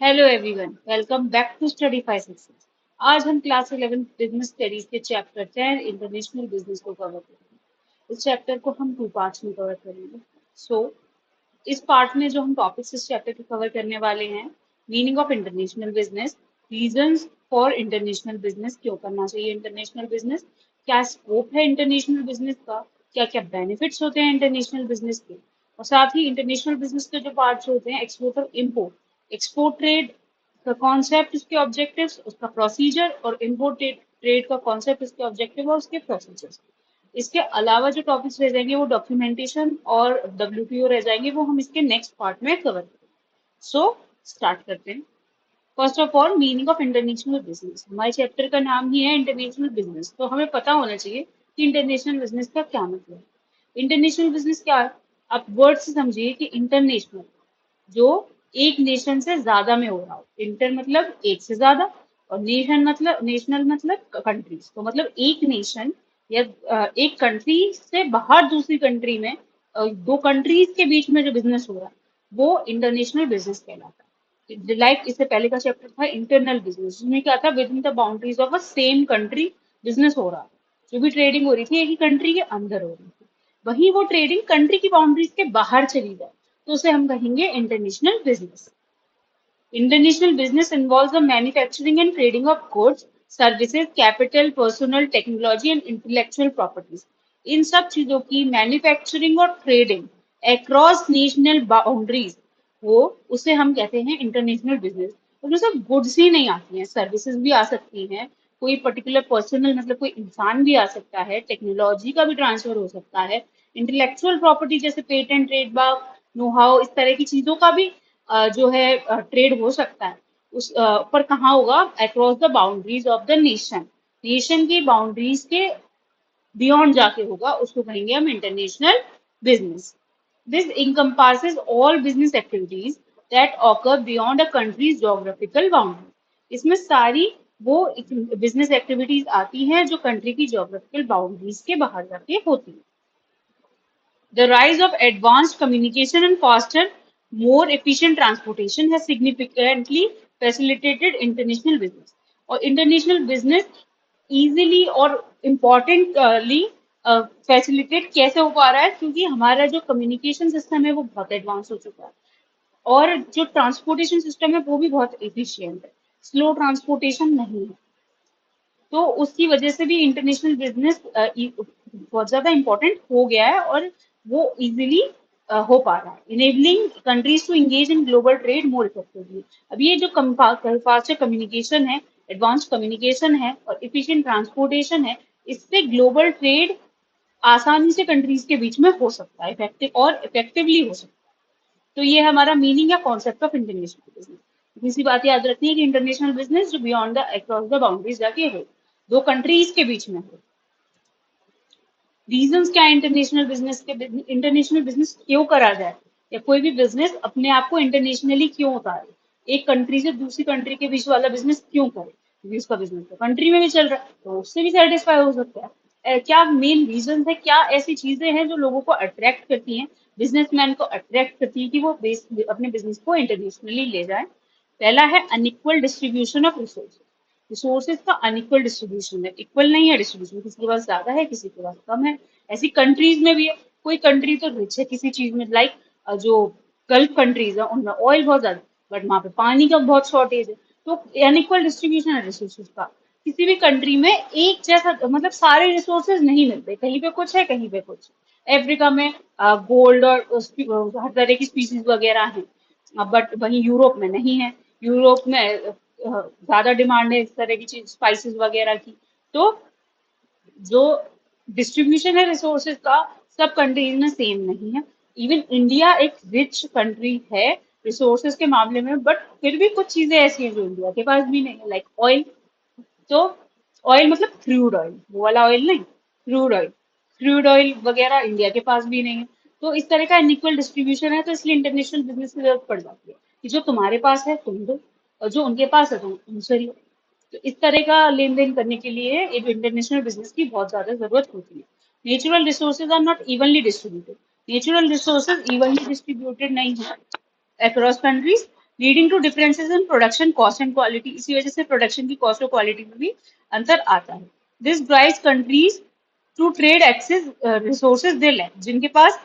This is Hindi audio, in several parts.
Hello everyone, welcome back to study 566। आज हम क्लास 11 बिजनेस स्टडीज के चैप्टर 10 इंटरनेशनल बिजनेस को कवर करेंगे। इस चैप्टर को हम 2 पार्ट्स में कवर करेंगे। सो इस पार्ट में जो हम टॉपिक्स इस चैप्टर के कवर करने वाले हैं, meaning of international business, reasons for international business, क्यों करना चाहिए इंटरनेशनल बिजनेस, क्या स्कोप है इंटरनेशनल बिजनेस का, क्या क्या बेनिफिट्स होते हैं इंटरनेशनल बिजनेस के, और साथ ही इंटरनेशनल बिजनेस के जो पार्ट्स होते हैं, एक्सपोर्ट और इम्पोर्ट, एक्सपोर्ट ट्रेड का कॉन्सेप्ट, उसके ऑब्जेक्टिव्स, उसका प्रोसीजर, और इम्पोर्ट ट्रेड का कॉन्सेप्ट, उसके ऑब्जेक्टिव और उसके प्रोसीजर्स। इसके अलावा जो टॉपिक्स रह जाएंगे वो डॉक्यूमेंटेशन और डब्ल्यूटीओ रह जाएंगे, वो हम इसके नेक्स्ट पार्ट में कवर करेंगे। सो स्टार्ट करते हैं। First of all, meaning of international business. हमारे चैप्टर का नाम ही है इंटरनेशनल बिजनेस, तो हमें पता होना चाहिए कि इंटरनेशनल बिजनेस का क्या मतलब है। इंटरनेशनल बिजनेस क्या है? आप वर्ड से समझिए कि इंटरनेशनल जो एक नेशन से ज्यादा में हो रहा हो। इंटर मतलब एक से ज्यादा, और नेशन मतलब नेशनल मतलब कंट्रीज, तो मतलब एक नेशन या एक कंट्री से बाहर दूसरी कंट्री में, दो कंट्रीज के बीच में जो बिजनेस हो रहा है वो इंटरनेशनल बिजनेस कहलाता है। लाइक इससे पहले का चैप्टर था इंटरनल बिजनेस, जिसमें क्या था, with in the boundaries of a same country business हो रहा है। जो भी ट्रेडिंग हो रही थी एक ही कंट्री के अंदर हो रही थी, वही वो ट्रेडिंग कंट्री की बाउंड्रीज के बाहर चली जाए तो उसे हम कहेंगे international business. International business involves the manufacturing and trading of goods, services, capital, personal, technology and intellectual properties. इन सब चीजों की मैन्युफैक्चरिंग और ट्रेडिंग अक्रॉस नेशनल बाउंड्रीज, वो उसे हम कहते हैं इंटरनेशनल बिजनेस। उसमें सिर्फ गुड्स ही नहीं आती हैं, सर्विसेज भी आ सकती हैं, कोई पर्टिकुलर पर्सनल मतलब कोई इंसान भी आ सकता है, टेक्नोलॉजी का भी ट्रांसफर हो सकता है, इंटेलेक्चुअल प्रॉपर्टी जैसे पेटेंट, ट्रेडमार्क, नो हाउ, इस तरह की चीजों का भी जो है ट्रेड हो सकता है। उस पर कहाँ होगा? Across the boundaries of the nation, nation की बाउंड्रीज के बियॉन्ड जाके होगा, उसको कहेंगे हम international business. This encompasses all business activities that occur beyond a country's geographical boundary। इसमें सारी वो बिजनेस एक्टिविटीज आती हैं जो कंट्री की ज्योग्राफिकल बाउंड्रीज के बाहर जाके होती है। The rise of advanced communication and faster, more efficient transportation has significantly facilitated international business। और international business easily और importantly facilitate कैसे हो पा रहा है? क्योंकि हमारा जो communication system है वो बहुत advanced हो चुका है, और जो transportation system है वो भी बहुत efficient है, slow transportation नहीं है। तो उसकी वजह से भी इंटरनेशनल बिजनेस बहुत ज्यादा इम्पोर्टेंट हो गया है, और वो इजीली हो पा रहा है, enabling countries to engage in global trade more effectively. अब ये जो फास्ट कम्युनिकेशन है, एडवांस कम्युनिकेशन है और इफिशिएंट ट्रांसपोर्टेशन है, इससे ग्लोबल ट्रेड आसानी से कंट्रीज के बीच में हो सकता है, इफेक्टिव और इफेक्टिवली हो सकता है। तो ये हमारा मीनिंग या कॉन्सेप्ट ऑफ इंटरनेशनल बिजनेस। इसी बात याद रखनी है कि इंटरनेशनल बिजनेस जो beyond the across the boundaries जाके हो, दो कंट्रीज के बीच में हो। रीजंस क्या है इंटरनेशनल बिजनेस के? इंटरनेशनल बिजनेस क्यों करा जाए, या कोई भी बिजनेस अपने आप को इंटरनेशनली क्यों उतारे, एक कंट्री से दूसरी कंट्री के बीच वाला बिजनेस क्यों करे? क्योंकि उसका बिजनेस तो कंट्री में भी चल रहा है, तो उससे भी सेटिस्फाई हो सकता है। क्या मेन रीजन है, क्या ऐसी चीजें हैं जो लोगों को अट्रैक्ट करती हैं, बिजनेसमैन को अट्रैक्ट करती है कि वो अपने बिजनेस को इंटरनेशनली ले जाए? पहला है unequal distribution of resources. Resources का अनइक्वल डिस्ट्रीब्यूशन है, इक्वल नहीं है डिस्ट्रीब्यूशन, किसी के पास ज्यादा है किसी के पास कम है। ऐसी कंट्रीज में भी है, कोई कंट्री तो रिच है किसी चीज में, लाइक जो गल्फ कंट्रीज है उनमें ऑयल बहुत ज्यादा, बट वहां पे पानी का बहुत शॉर्टेज है। तो अनइक्वल डिस्ट्रीब्यूशन है रिसोर्सेज का। किसी भी कंट्री में एक जैसा मतलब सारे रिसोर्सेज नहीं मिलते, कहीं पे कुछ है कहीं पे कुछ। अफ्रीका में गोल्ड और हर तरह की स्पीसीज वगैरह हैं, बट वहीं यूरोप में नहीं है। यूरोप में ज्यादा डिमांड है इस तरह की चीज, स्पाइसेस वगैरह की। तो जो डिस्ट्रीब्यूशन है रिसोर्सेज का, सब कंट्रीज में सेम नहीं है। इवन इंडिया एक रिच कंट्री है रिसोर्सेज के मामले में, बट फिर भी कुछ चीजें ऐसी हैं जो इंडिया के पास भी नहीं है, लाइक ऑयल। तो ऑयल मतलब क्रूड ऑयल, वो वाला ऑयल नहीं, क्रूड ऑयल, क्रूड ऑयल वगैरह इंडिया के पास भी नहीं है। तो इस तरह का अनइक्वल डिस्ट्रीब्यूशन है, तो इसलिए इंटरनेशनल बिजनेस की जरूरत पड़ जाती है कि जो तुम्हारे पास है तुम दो, और जो उनके पास है तुम उनसे लो। तो इस तरह का लेन देन करने के लिए एक इंटरनेशनल बिजनेस की बहुत ज्यादा जरूरत होती है। Natural resources are not evenly distributed. Natural resources evenly distributed नहीं है across countries. Leading to differences in production cost and quality. इसी वजह से प्रोडक्शन की कॉस्ट और क्वालिटी में भी अंतर आता है। This drives countries to trade access resources they lack, जिनके पास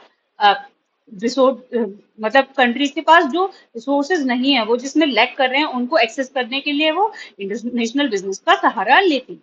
रिसोर्स मतलब कंट्रीज के पास जो रिसोर्सेज नहीं है, वो जिसमें लैक कर रहे हैं, उनको एक्सेस करने के लिए वो इंटरनेशनल बिजनेस का सहारा लेती है।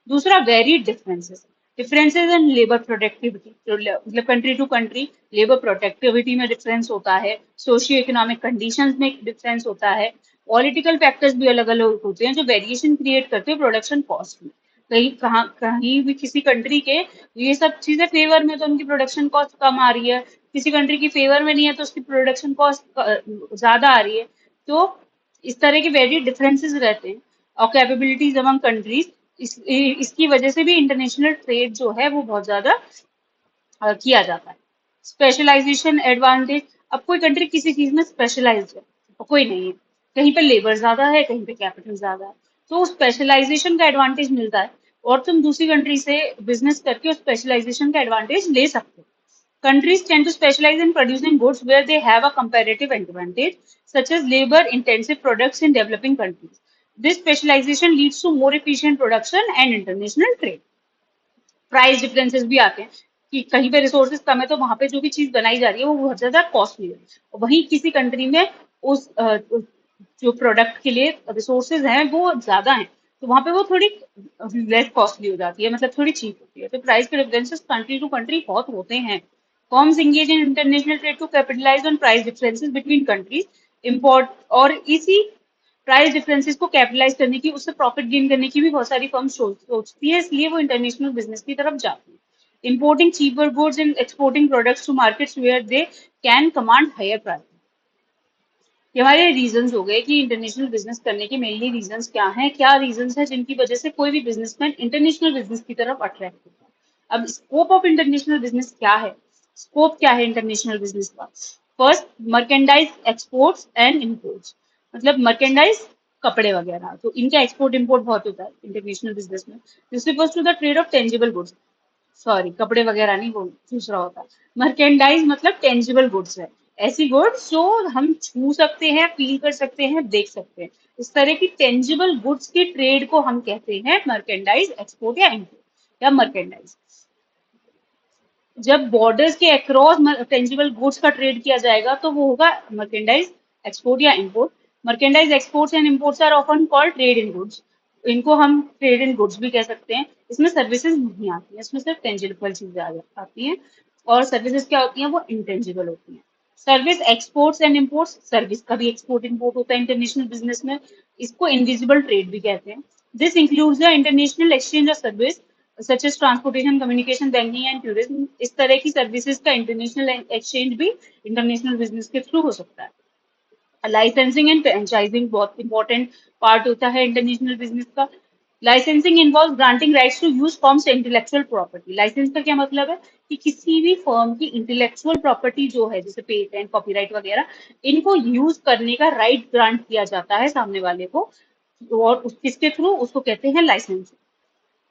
दूसरा, very differences differences in labour productivity, मतलब country to country labour productivity में डिफरेंस होता है, सोशियो इकोनॉमिक कंडीशंस में डिफरेंस होता है, पॉलिटिकल फैक्टर्स भी अलग अलग होते हैं जो वेरिएशन क्रिएट करते हैं प्रोडक्शन कॉस्ट में। कहीं भी किसी कंट्री के ये सब चीजें फेवर में तो उनकी प्रोडक्शन कॉस्ट कम आ रही है, किसी कंट्री की फेवर में नहीं है तो उसकी प्रोडक्शन कॉस्ट ज्यादा आ रही है। तो इस तरह के वेरी डिफरेंसेस रहते हैं और कैपेबिलिटीज अमंग कंट्रीज। इसकी वजह से भी इंटरनेशनल ट्रेड जो है वो बहुत ज्यादा किया जाता है। स्पेशलाइजेशन एडवांटेज, अब कोई कंट्री किसी चीज में स्पेशलाइज्ड है और कोई नहीं है, कहीं पे लेबर ज्यादा है, कहीं पे कैपिटल ज्यादा है, तो स्पेशलाइजेशन का एडवांटेज मिलता है और तुम दूसरी कंट्री से बिजनेस करके उस स्पेशलाइजेशन का एडवांटेज ले सकते हो। Countries tend to specialize in producing goods where they have a comparative advantage, such as labor-intensive products in developing countries. This specialization leads to more efficient production and international trade. Price differences भी आते हैं कि कहीं पे रिसोर्सेज कम है तो वहां पे जो भी चीज बनाई जा रही है वो बहुत ज्यादा कॉस्टली है, और वहीं किसी कंट्री में उस जो प्रोडक्ट के लिए रिसोर्सेज हैं वो ज्यादा हैं, तो वहां पे वो थोड़ी लेस कॉस्टली हो जाती है, मतलब थोड़ी चीप होती है। तो प्राइस के डिफरेंसेस कंट्री टू कंट्री बहुत होते हैं। Firms engage in international trade to capitalize on price differences between countries, import, और इसी प्राइस डिफरेंसेस को कैपिटलाइज करने की, उससे प्रॉफिट गेन करने की भी बहुत सारी फर्म सोचती है, इसलिए वो इंटरनेशनल बिजनेस की तरफ जाती है। Importing cheaper goods and exporting products to markets where they can command higher price. ये हमारे रीजंस हो गए कि इंटरनेशनल बिजनेस करने के मेनली रीजंस क्या हैं, क्या रीजंस हैं जिनकी वजह से कोई भी बिजनेसमैन इंटरनेशनल बिजनेस की तरफ अट्रैक्ट होता है। अब स्कोप ऑफ इंटरनेशनल बिजनेस क्या है? स्कोप क्या है इंटरनेशनल बिजनेस का? First, merchandise exports and imports, मतलब मर्केंडाइज कपड़े वगैरह, तो इनका एक्सपोर्ट इम्पोर्ट बहुत होता है इंटरनेशनल बिजनेस में। This refers to the trade of tangible goods, sorry कपड़े वगैरह नहीं, वो दूसरा होता है। मर्केंडाइज मतलब टेंजिबल गुड्स है, ऐसी गुड्स जो हम छू सकते हैं, फील कर सकते हैं, देख सकते हैं। इस तरह की टेंजिबल गुड्स की ट्रेड को हम कहते हैं मर्केंडाइज एक्सपोर्ट या इम्पोर्ट या मर्केंडाइज। जब बॉर्डर्स के अक्रॉस टेंजिबल गुड्स का ट्रेड किया जाएगा तो वो होगा मर्केंडाइज एक्सपोर्ट या import. Merchandise exports and imports are often called trade in goods, इनको हम ट्रेड इन गुड्स भी कह सकते हैं। इसमें सर्विसेज नहीं आती है, इसमें सिर्फ टेंजिबल चीजें आती हैं, और सर्विसेज क्या होती हैं, वो इंटेंजिबल होती हैं। Service exports and imports, service का भी एक्सपोर्ट इंपोर्ट होता है इंटरनेशनल बिजनेस में, इसको इनविजिबल ट्रेड भी कहते हैं। This includes the international exchange of service such as transportation, communication, banking and tourism. इस तरह की सर्विसेज का इंटरनेशनल एक्सचेंज भी इंटरनेशनल बिजनेस के थ्रू हो सकता है। लाइसेंसिंग एंड फ्रेंचाइजिंग बहुत इंपॉर्टेंट पार्ट होता है इंटरनेशनल बिजनेस का। Licensing involve granting rights to use firms intellectual property. License का क्या मतलब है कि किसी भी फर्म की इंटेलेक्चुअल प्रॉपर्टी जो है, जैसे पेटेंट, कॉपीराइट वगैरह, इनको यूज करने का राइट ग्रांट किया जाता है सामने वाले को, और किसके थ्रू? उसको कहते हैं लाइसेंस।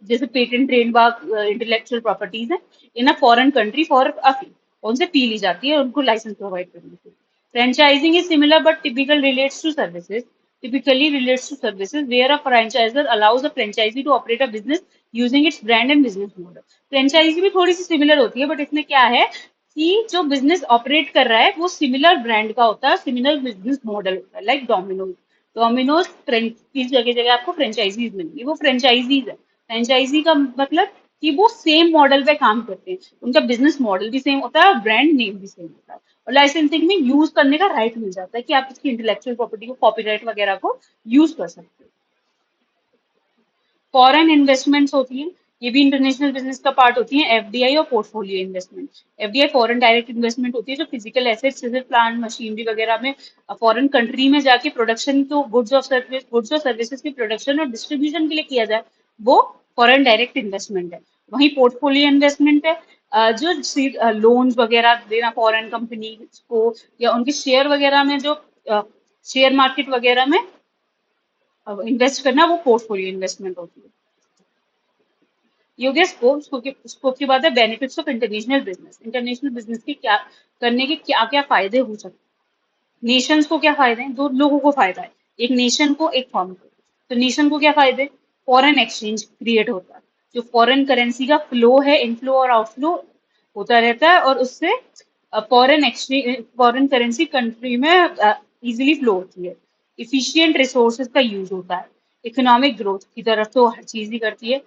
जैसे पेटेंट, ट्रेडमार्क, इंटेलेक्चुअल प्रॉपर्टीज है in a foreign country for a fee, उनसे फी ली जाती है उनको लाइसेंस प्रोवाइड करने के लिए। Franchising is similar but typical relates to services, typically relates to services where a franchisor allows a franchisee to operate a business using its brand and business model। Franchisee भी थोड़ी सी सिमिलर होती है, बट इसमें क्या है कि जो बिजनेस ऑपरेट कर रहा है वो सिमिलर ब्रांड का होता है, सिमिलर बिजनेस मॉडल होता है, लाइक डोमिनोज। डोमिनोज की जगह जगह आपको फ्रेंचाइजीज मिलेंगी, वो फ्रेंचाइजीज है। फ्रेंचाइजी का मतलब कि वो सेम मॉडल पे काम करते हैं, उनका बिजनेस मॉडल भी सेम होता है और ब्रांड नेम भी सेम होता है, और लाइसेंसिंग में यूज करने का राइट मिल जाता है कि आप इसकी इंटेलेक्चुअल प्रॉपर्टी को, कॉपीराइट वगैरह को यूज कर सकते हो। फॉरेन इन्वेस्टमेंट्स होती हैं, ये भी इंटरनेशनल बिजनेस का पार्ट होती है। एफडीआई और portfolio investment. FDI foreign direct investment होती है जो फिजिकल एसेट्स जैसे प्लांट, मशीनरी वगैरह में फॉरेन कंट्री में जाके प्रोडक्शन, तो गुड्स और सर्विसेज की प्रोडक्शन और डिस्ट्रीब्यूशन के लिए किया जाए, वो फॉरेन डायरेक्ट इन्वेस्टमेंट है। वहीं पोर्टफोलियो इन्वेस्टमेंट है, जो लोन्स वगैरह देना फॉरेन कंपनी को, या उनके शेयर वगैरह में जो शेयर मार्केट वगैरह में इन्वेस्ट करना, वो पोर्टफोलियो इन्वेस्टमेंट होती है। ये हो गया स्कोप। स्कोप की बात है benefits of international business. International business के क्या करने के क्या क्या फायदे हो सकते हैं। नेशंस को क्या फायदे हैं? दो लोगों को फायदा है, एक नेशन को, एक फर्म को। तो नेशन को क्या फायदे? फॉरेन एक्सचेंज क्रिएट होता है, जो फॉरेन करेंसी का फ्लो है, इनफ्लो और आउटफ्लो होता रहता है, और उससे फॉरेन करेंसी कंट्री में इजीली फ्लो होती है। इफिशियंट रिसोर्सेज का यूज होता है। इकोनॉमिक ग्रोथ की तरफ तो हर चीज ही करती है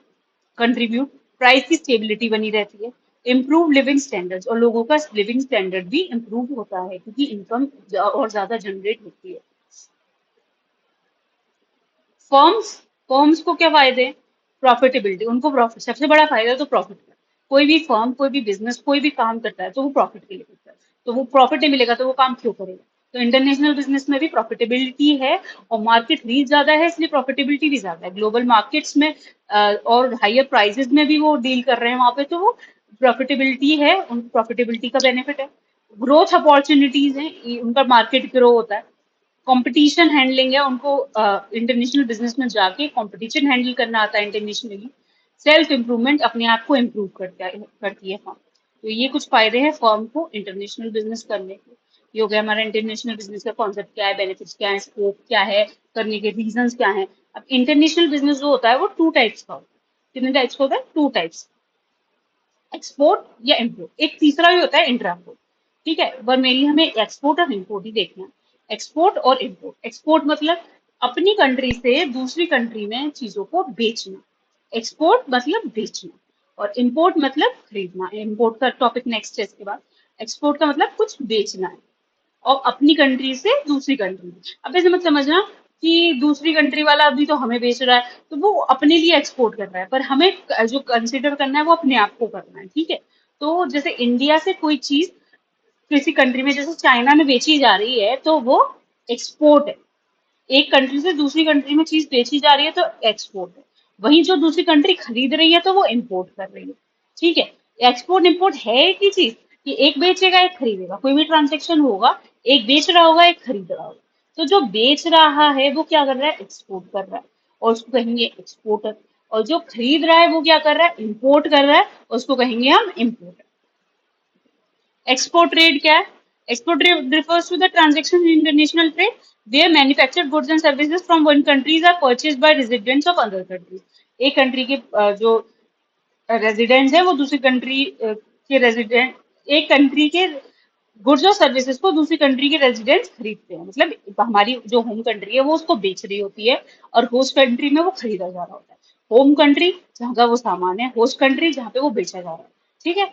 कंट्रीब्यूट। प्राइस की स्टेबिलिटी बनी रहती है। इम्प्रूव लिविंग स्टैंडर्ड्स, और लोगों का लिविंग स्टैंडर्ड भी इम्प्रूव होता है क्योंकि इनकम और ज्यादा जनरेट होती है। फर्म्स फर्म्स को क्या फायदे हैं? प्रॉफिटेबिलिटी, उनको प्रॉफिट, सबसे बड़ा फायदा तो प्रॉफिट का। कोई भी फर्म, कोई भी बिजनेस, कोई भी काम करता है तो वो प्रॉफिट के लिए करता है। तो वो प्रॉफिट नहीं मिलेगा तो वो काम क्यों करेगा? तो इंटरनेशनल बिजनेस में भी प्रॉफिटेबिलिटी है, और मार्केट रीच ज्यादा है इसलिए प्रॉफिटेबिलिटी भी ज्यादा है। ग्लोबल मार्केट्स में और हायर प्राइसेस में भी वो डील कर रहे हैं वहां पे, तो वो प्रॉफिटेबिलिटी है, उन प्रॉफिटेबिलिटी का बेनिफिट है। ग्रोथ अपॉर्चुनिटीज है, उनका मार्केट ग्रो होता है। कंपटीशन हैंडलिंग है, उनको इंटरनेशनल बिजनेस में जाके कंपटीशन हैंडल करना आता है इंटरनेशनली। सेल्फ इम्प्रूवमेंट, अपने आप को इम्प्रूव करती है फर्म। तो ये कुछ फायदे हैं फर्म को इंटरनेशनल बिजनेस करने के। ये हो गया हमारा इंटरनेशनल बिजनेस का कॉन्सेप्ट, क्या है, बेनिफिट्स क्या है, स्कोप क्या है, करने के रीजंस क्या है। अब इंटरनेशनल बिजनेस जो होता है वो टू टाइप्स का होता है। कितने टाइप्स का होता है? टू टाइप्स, एक्सपोर्ट या इम्पोर्ट। एक तीसरा भी होता है इंट्रापोर्ट। ठीक है, पर मेनली हमें एक्सपोर्ट और इम्पोर्ट ही देखना है। एक्सपोर्ट और इम्पोर्ट, एक्सपोर्ट मतलब अपनी कंट्री से दूसरी कंट्री में चीजों को बेचना। एक्सपोर्ट मतलब बेचना, और इम्पोर्ट मतलब खरीदना। इम्पोर्ट का टॉपिक नेक्स्ट है इसके बाद। एक्सपोर्ट का मतलब कुछ बेचना है, और अपनी कंट्री से दूसरी कंट्री में। अब ऐसे मत समझना कि दूसरी कंट्री वाला अभी तो हमें बेच रहा है तो वो अपने लिए एक्सपोर्ट कर रहा है, पर हमें जो कंसिडर करना है वो अपने आप को करना है। ठीक है, तो जैसे इंडिया से कोई चीज किसी कंट्री में, जैसे चाइना में बेची जा रही है तो वो एक्सपोर्ट है। एक कंट्री से दूसरी कंट्री में चीज बेची जा रही है तो एक्सपोर्ट है। वहीं जो दूसरी कंट्री खरीद रही है तो वो इम्पोर्ट कर रही है। ठीक है, एक्सपोर्ट इम्पोर्ट है एक ही चीज, कि एक बेचेगा एक खरीदेगा, कोई भी ट्रांजेक्शन होगा, एक बेच रहा होगा एक खरीद रहा होगा। तो जो बेच रहा है वो क्या कर रहा है? एक्सपोर्ट कर रहा है, और उसको कहेंगे एक्सपोर्टर। और जो खरीद रहा है वो क्या कर रहा है? इम्पोर्ट कर रहा है, और उसको कहेंगे हम इम्पोर्टर। एक्सपोर्ट ट्रेड क्या है? Export trade refers to the transaction in international trade where manufactured goods and services from one countries are purchased by residents of other countries। एक कंट्री के जो रेजिडेंट्स है वो दूसरी कंट्री के रेजिडेंट, एक कंट्री के गुड्स और सर्विसेज को दूसरी कंट्री के रेजिडेंट्स खरीदते हैं। मतलब हमारी जो होम कंट्री है वो उसको बेच रही होती है, और होस्ट कंट्री में वो खरीदा जा रहा होता है। होम कंट्री जहाँ का वो सामान है, होस्ट कंट्री जहाँ पे वो बेचा जा रहा है। ठीक है,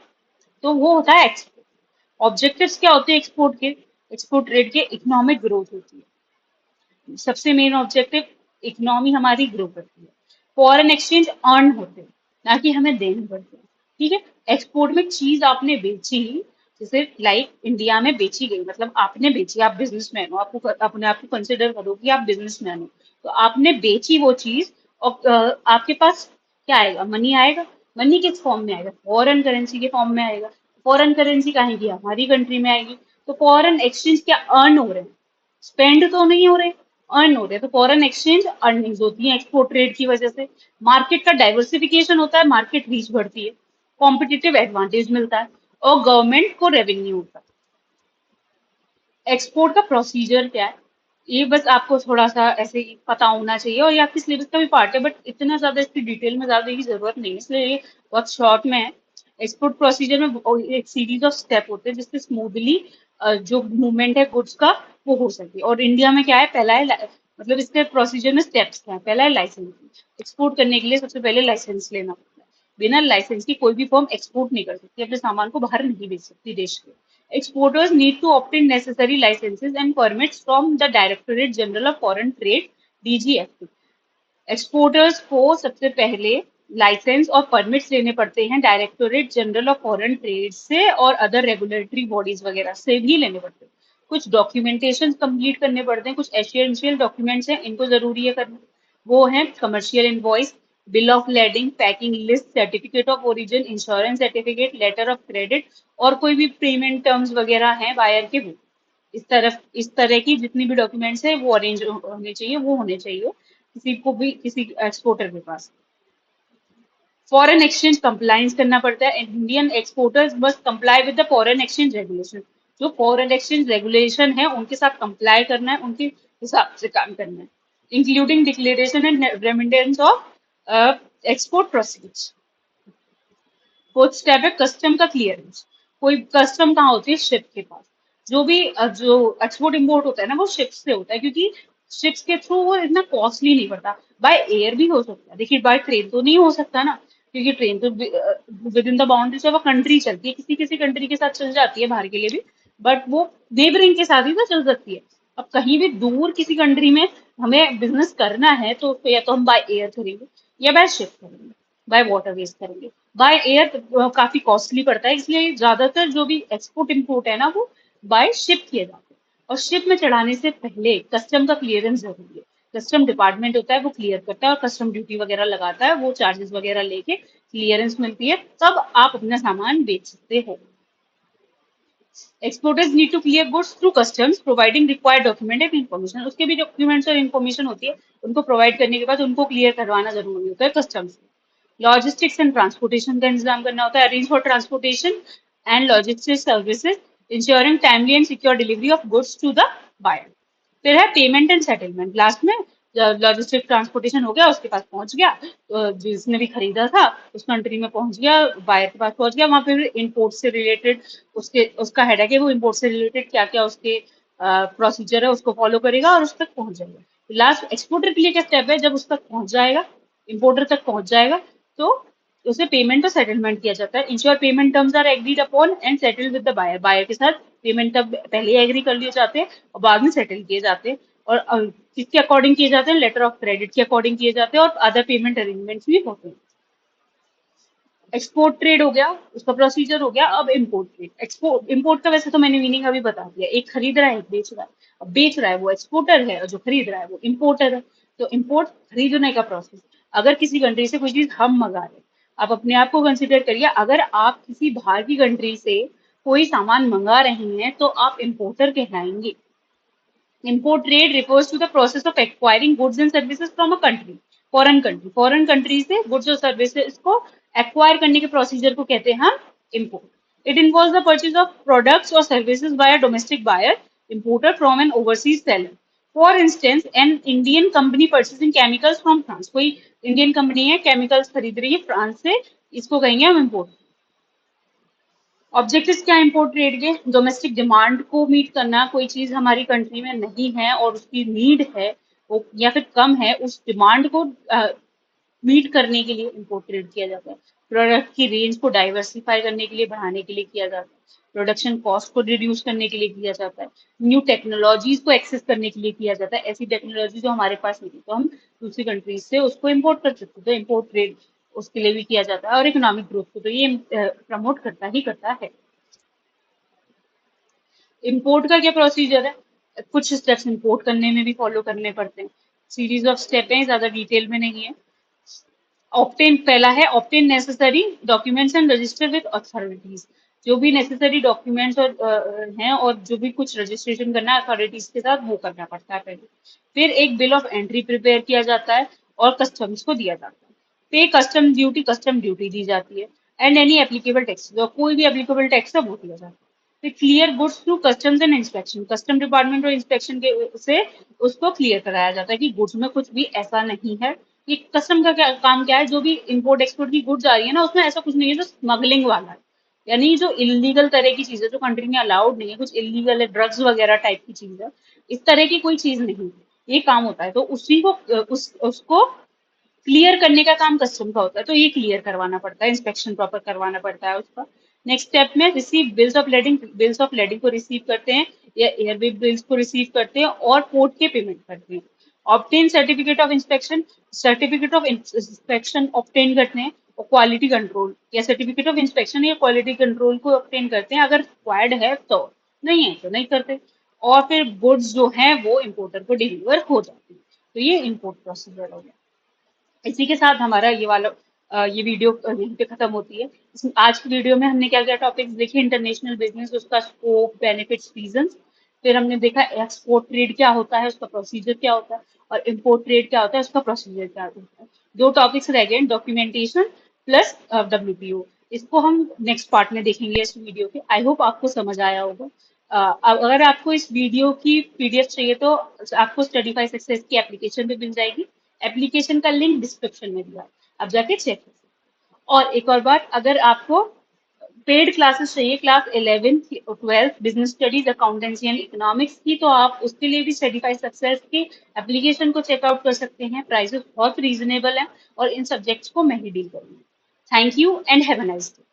तो वो होता है एक्सपोर्ट। ऑब्जेक्टिव्स क्या होते हैं एक्सपोर्ट के? एक्सपोर्ट ट्रेड के इकोनॉमिक ग्रोथ होती है, सबसे मेन ऑब्जेक्टिव। इकोनॉमी हमारी ग्रो करती है। फॉरेन एक्सचेंज अर्न होते हैं, ना कि हमें देने पड़ते हैं। ठीक है, एक्सपोर्ट में चीज आपने बेची, जैसे लाइक इंडिया में बेची गई, मतलब आपने बेची, आप बिजनेसमैन हो, आपको अपने आप को कंसिडर करो कि आप बिजनेसमैन हो, तो आपने बेची वो चीज, और आपके पास क्या आएगा? मनी आएगा। मनी किस फॉर्म में आएगा? फॉरेन करेंसी के फॉर्म में आएगा। फॉरेन करेंसी कहाँ की? हमारी कंट्री में आएगी। तो फॉरेन एक्सचेंज क्या अर्न हो रहे हैं? स्पेंड तो नहीं हो रहे, अर्न हो रहे। तो फॉरेन एक्सचेंज अर्निंग्स होती है एक्सपोर्ट ट्रेड की वजह से। मार्केट का डाइवर्सिफिकेशन होता है, मार्केट रीच बढ़ती है, कॉम्पिटिटिव एडवांटेज मिलता है, और गवर्नमेंट को रेवेन्यू होता है। एक्सपोर्ट का प्रोसीजर क्या है? ये बस आपको थोड़ा सा ऐसे ही पता होना चाहिए, और ये आपकी सिलेबस का भी पार्ट है, बट इतना ज्यादा इसकी डिटेल में जाने की जरूरत नहीं है, इसलिए ये बहुत शॉर्ट में है। एक्सपोर्ट प्रोसीजर में एक सीरीज ऑफ स्टेप होते हैं जिससे स्मूथली जो मूवमेंट है गुड्स का वो हो सके। और इंडिया में क्या है? पहला है मतलब इसके प्रोसीजर में स्टेप्स क्या है? पहला है लाइसेंस। एक्सपोर्ट करने के लिए सबसे पहले लाइसेंस लेना पड़ता है। बिना लाइसेंस की कोई भी फर्म एक्सपोर्ट नहीं कर सकती, अपने सामान को बाहर नहीं बेच सकती देश के। Exporters need to obtain necessary licenses and permits from the Directorate General of Foreign Trade (DGFT). Exporters को सबसे पहले लाइसेंस और परमिट्स लेने पड़ते हैं directorate general of foreign trade से, और अदर रेगुलेटरी बॉडीज वगैरह से भी लेने पड़ते हैं। कुछ डॉक्यूमेंटेशन कंप्लीट करने पड़ते हैं, कुछ एसेंशियल डॉक्यूमेंट्स हैं, इनको जरूरी है करना। वो है commercial invoice, bill of lading, packing list, certificate of origin, insurance certificate, letter of credit, और कोई भी पेमेंट टर्म्स वगैरह हैं बायर के, वो इस तरह की जितनी भी डॉक्यूमेंट्स है वो अरेंज होने चाहिए, वो होने चाहिए किसी को भी, किसी एक्सपोर्टर के पास। फॉरेन एक्सचेंज कंप्लायंस करना पड़ता है। Indian exporters must comply with the foreign exchange regulation. जो फॉरेन एक्सचेंज रेगुलेशन है उनके साथ कंप्लाई करना है, उनके हिसाब से काम करना है, including declaration and remittance of export proceeds. Fourth step है कस्टम का क्लियरेंस। कोई कस्टम कहाँ होती है? शिप के पास। जो भी जो एक्सपोर्ट इंपोर्ट होता है ना, वो शिप से होता है, क्योंकि शिप्स के थ्रू वो इतना कॉस्टली नहीं पड़ता। बाय एयर भी हो सकता है, देखिए बाय ट्रेन तो नहीं हो सकता ना, क्योंकि ट्रेन तो with in the boundaries of a country चलती है, किसी किसी कंट्री के साथ चल जाती है बाहर के लिए भी, बट वो नेबरिंग के साथ ही तो चल सकती है। अब कहीं भी दूर किसी कंट्री में हमें बिजनेस करना है तो या तो हम बाय एयर करेंगे या बाय शिप करेंगे, बाय वाटरवेज करेंगे। बाय एयर काफी कॉस्टली पड़ता है, इसलिए ज्यादातर जो भी एक्सपोर्ट इम्पोर्ट है ना, वो बाय शिप किए जाते हैं। और शिप में चढ़ाने से पहले कस्टम का क्लियरेंस जरूरी है। कस्टम डिपार्टमेंट होता है, वो क्लियर करता है और कस्टम ड्यूटी वगैरह लगाता है, वो चार्जेस वगैरह लेके क्लियरेंस मिलती है, तब आप अपना सामान बेच सकते हो। Exporters need to clear goods through customs providing required document and information. उसके भी डॉक्यूमेंट्स और इन्फॉर्मेशन होती है, उनको प्रोवाइड करने के बाद उनको क्लियर करवाना जरूरी होता है कस्टम्स। लॉजिस्टिक्स एंड ट्रांसपोर्टेशन का इंतजाम करना होता है, arrange for transportation and logistics services ensuring timely and secure delivery of goods to the buyer. फिर है पेमेंट एंड सेटलमेंट। लास्ट में लॉजिस्टिक ट्रांसपोर्टेशन हो गया, उसके पास पहुंच गया, जिसने भी खरीदा था उस कंट्री में पहुंच गया, बायर के पास पहुंच गया, वहां पे इम्पोर्ट से रिलेटेड उसके उसका हेड है कि वो इम्पोर्ट से रिलेटेड क्या क्या उसके प्रोसीजर है उसको फॉलो करेगा और उस तक पहुंच जाएगा। लास्ट एक्सपोर्टर के लिए क्या स्टेप है? जब उस तक पहुंच जाएगा, इम्पोर्टर तक पहुंच जाएगा, तो उसे पेमेंट और सेटलमेंट किया जाता है। Ensure payment terms are agreed upon and settle with the buyer. Buyer के साथ पेमेंट तब पहले एग्री कर लिए जाते हैं और बाद में सेटल किए जाते हैं। और किसके अकॉर्डिंग किए जाते हैं? लेटर ऑफ क्रेडिट के अकॉर्डिंग किए जाते हैं, और अदर पेमेंट अरेंजमेंट्स भी होते हैं। एक्सपोर्ट ट्रेड हो गया, उसका प्रोसीजर हो गया। अब इम्पोर्ट ट्रेड। एक्सपोर्ट इम्पोर्ट का वैसे तो मैंने मीनिंग अभी बता दिया, एक खरीद रहा है, एक बेच रहा है। अब बेच रहा है वो एक्सपोर्टर है और जो खरीद रहा है वो इम्पोर्टर है। तो इम्पोर्ट खरीदने का प्रोसेस, अगर किसी कंट्री से कोई चीज हम मंगा रहे हैं, आप अपने आप को कंसिडर करिए, अगर आप किसी बाहर की कंट्री से कोई सामान मंगा रहे हैं तो आप इम्पोर्टर कहलाएंगे। Import trade refers to the process of acquiring goods and services from a country, foreign country. Foreign country से गुड्स और सर्विसेज को एक्वायर करने के प्रोसीजर को कहते हैं हम import. It involve the purchase of products और services by a domestic buyer importer from an overseas seller. For instance an Indian company purchasing chemicals from France. कोई इंडियन कंपनी है, केमिकल्स खरीद रही है फ्रांस से, इसको कहेंगे हम इम्पोर्ट। ऑब्जेक्टिव्स क्या इम्पोर्ट ट्रेड के? डोमेस्टिक डिमांड को मीट करना। कोई चीज हमारी कंट्री में नहीं है और उसकी नीड है वो या फिर कम है, उस डिमांड को मीट करने के लिए इम्पोर्ट ट्रेड किया जाता है। प्रोडक्ट की रेंज को डाइवर्सिफाई करने के लिए, बढ़ाने के लिए किया जाता है। प्रोडक्शन कॉस्ट को रिड्यूस करने के लिए किया जाता है। न्यू टेक्नोलॉजीज को एक्सेस करने के लिए किया जाता है। ऐसी टेक्नोलॉजी जो हमारे पास नहीं है तो हम दूसरी कंट्रीज से उसको इम्पोर्ट कर सकते हैं, तो इम्पोर्ट ट्रेड उसके लिए भी किया जाता है। और इकोनॉमिक ग्रोथ को तो ये प्रमोट करता ही करता है। इम्पोर्ट का क्या प्रोसीजर है? कुछ स्टेप्स इम्पोर्ट करने में भी फॉलो करने पड़ते हैं। सीरीज ऑफ स्टेप हैं, ज्यादा डिटेल में नहीं है। ऑप्टेन पहला है, obtain necessary documents and register with authorities. जो भी नेसेसरी डॉक्यूमेंट्स और हैं और जो भी कुछ रजिस्ट्रेशन करना है अथॉरिटीज के साथ, वो करना पड़ता है पहले। फिर एक बिल ऑफ एंट्री प्रिपेयर किया जाता है और कस्टम्स को दिया जाता है। पे कस्टम ड्यूटी दी जाती है। एंड एनी एप्लीकेबल टैक्स, जो कोई भी एप्लीकेबल टैक्स है वो दिया जाता है। फिर clear goods through customs and inspection. Custom department और इंस्पेक्शन के से उसको क्लियर कराया जाता है कि गुड्स में कुछ भी ऐसा नहीं है। ये कस्टम का क्या काम क्या है? जो भी इंपोर्ट एक्सपोर्ट की गुड्स आ रही है ना, उसमें ऐसा कुछ नहीं है जो स्मगलिंग वाला है, यानी जो इलीगल तरह की चीज है, जो कंट्री में अलाउड नहीं है, कुछ इलीगल है, ड्रग्स वगैरह टाइप की चीज है, इस तरह की कोई चीज नहीं है। ये काम होता है तो उसी को उसको क्लियर करने का काम कस्टम का होता है, तो ये क्लियर करवाना पड़ता है, इंस्पेक्शन प्रॉपर करवाना पड़ता है उसका। नेक्स्ट स्टेप में receive bills of lading. Bills of lading को रिसीव करते हैं या एयरवे बिल्स को रिसीव करते हैं और पोर्ट के पेमेंट करते हैं। Obtain certificate of inspection. Certificate of inspection obtain करते हैं। और क्वालिटी कंट्रोल या सर्टिफिकेट ऑफ इंस्पेक्शन या क्वालिटी कंट्रोल को ऑब्टेन करते हैं, अगर रिक्वायर्ड है तो, नहीं है तो नहीं करते। और फिर गुड्स जो है वो इम्पोर्टर को डिलीवर हो जाती है। तो ये इम्पोर्ट प्रोसीजर हो गया। इसी के साथ हमारा ये वाला ये वीडियो यहीं पे खत्म होती है। आज की वीडियो में हमने क्या क्या टॉपिक्स देखे? इंटरनेशनल बिजनेस, उसका स्कोप, बेनिफिट्स, रीजंस। फिर हमने देखा एक्सपोर्ट ट्रेड क्या होता है, उसका प्रोसीजर क्या होता है, और इम्पोर्ट ट्रेड क्या होता है, उसका प्रोसीजर क्या होता है। दो टॉपिक्स रह गए, डॉक्यूमेंटेशन प्लस WTO। इसको हम नेक्स्ट पार्ट में देखेंगे इस वीडियो के। आई होप आपको समझ आया होगा। अगर आपको इस वीडियो की पीडीएफ चाहिए तो आपको स्टडीफाई सक्सेस की एप्लीकेशन पे मिल जाएगी। एप्लीकेशन का लिंक डिस्क्रिप्शन में दिया है, आप जाके चेक कर सकते हैं। और एक और बात, अगर आपको पेड क्लासेस चाहिए class 11th 12th business studies accountancy and economics की, तो आप उसके लिए भी सर्टिफाइड सक्सेस की एप्लीकेशन को चेकआउट कर सकते हैं। प्राइसेस बहुत रीजनेबल हैं और इन सब्जेक्ट्स को मैं ही डील करूंगी। Thank you and have a nice day.